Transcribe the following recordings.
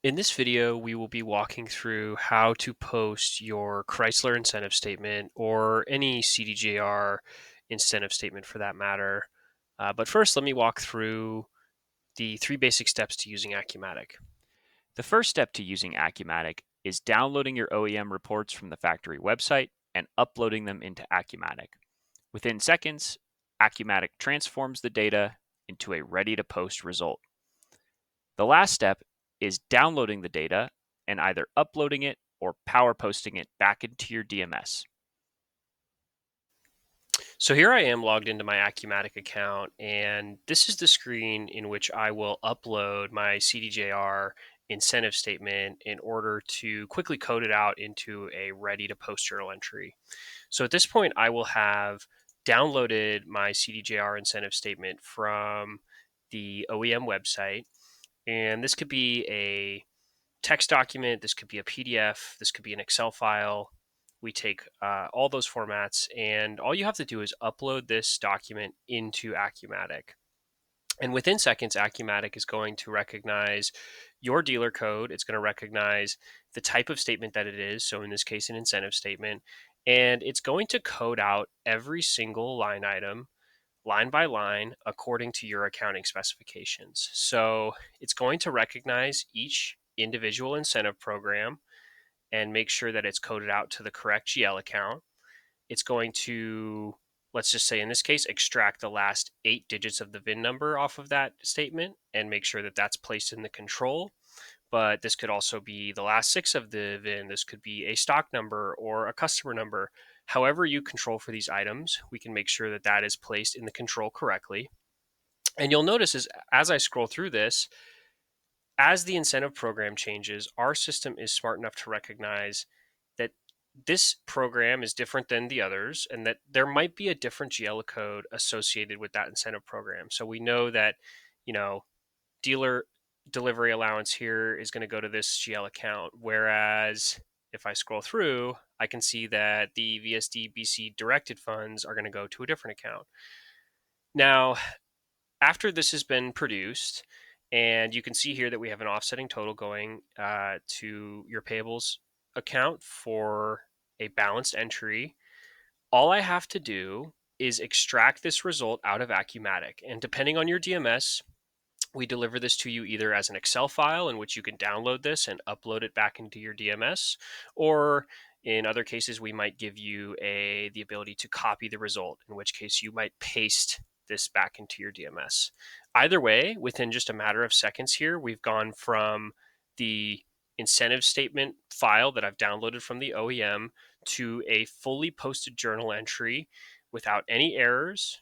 In this video, we will be walking through how to post your Chrysler incentive statement or any CDJR incentive statement for that matter. But first, let me walk through the three basic steps to using Accumatic. The first step to using Accumatic is downloading your OEM reports from the factory website and uploading them into Accumatic. Within seconds, Accumatic transforms the data into a ready to post result. The last step is downloading the data and either uploading it or power posting it back into your DMS. So here I am logged into my Accumatic account, and this is the screen in which I will upload my CDJR incentive statement in order to quickly code it out into a ready to post journal entry. So at this point, I will have downloaded my CDJR incentive statement from the OEM website. And this could be a text document, this could be a PDF, this could be an Excel file. We take all those formats, and all you have to do is upload this document into Accumatic. And within seconds, Accumatic is going to recognize your dealer code. It's going to recognize the type of statement that it is. So, in this case, an incentive statement. And it's going to code out every single line item, line by line, according to your accounting specifications. So, it's going to recognize each individual incentive program and make sure that it's coded out to the correct GL account. It's going to, let's just say in this case, extract the last 8 digits of the VIN number off of that statement and make sure that that's placed in the control. But this could also be the last 6 of the VIN. This could be a stock number or a customer number. However you control for these items, we can make sure that that is placed in the control correctly. And you'll notice as I scroll through this, as the incentive program changes, our system is smart enough to recognize that this program is different than the others and that there might be a different GL code associated with that incentive program. So we know that, you know, dealer delivery allowance here is going to go to this GL account. Whereas if I scroll through, I can see that the VSD BC directed funds are going to go to a different account. Now, after this has been produced, and you can see here that we have an offsetting total going to your payables account for a balanced entry. All I have to do is extract this result out of Accumatic. And depending on your DMS, we deliver this to you either as an Excel file in which you can download this and upload it back into your DMS, or in other cases, we might give you the ability to copy the result, in which case you might paste this back into your DMS. Either way, within just a matter of seconds here, we've gone from the incentive statement file that I've downloaded from the OEM to a fully posted journal entry without any errors,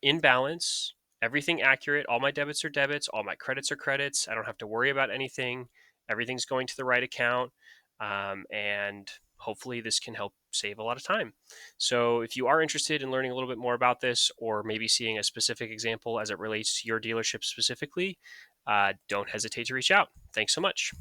in balance, everything accurate. All my debits are debits, all my credits are credits. I don't have to worry about anything. Everything's going to the right account. And hopefully, this can help save a lot of time. So, if you are interested in learning a little bit more about this, or maybe seeing a specific example as it relates to your dealership specifically, don't hesitate to reach out. Thanks so much.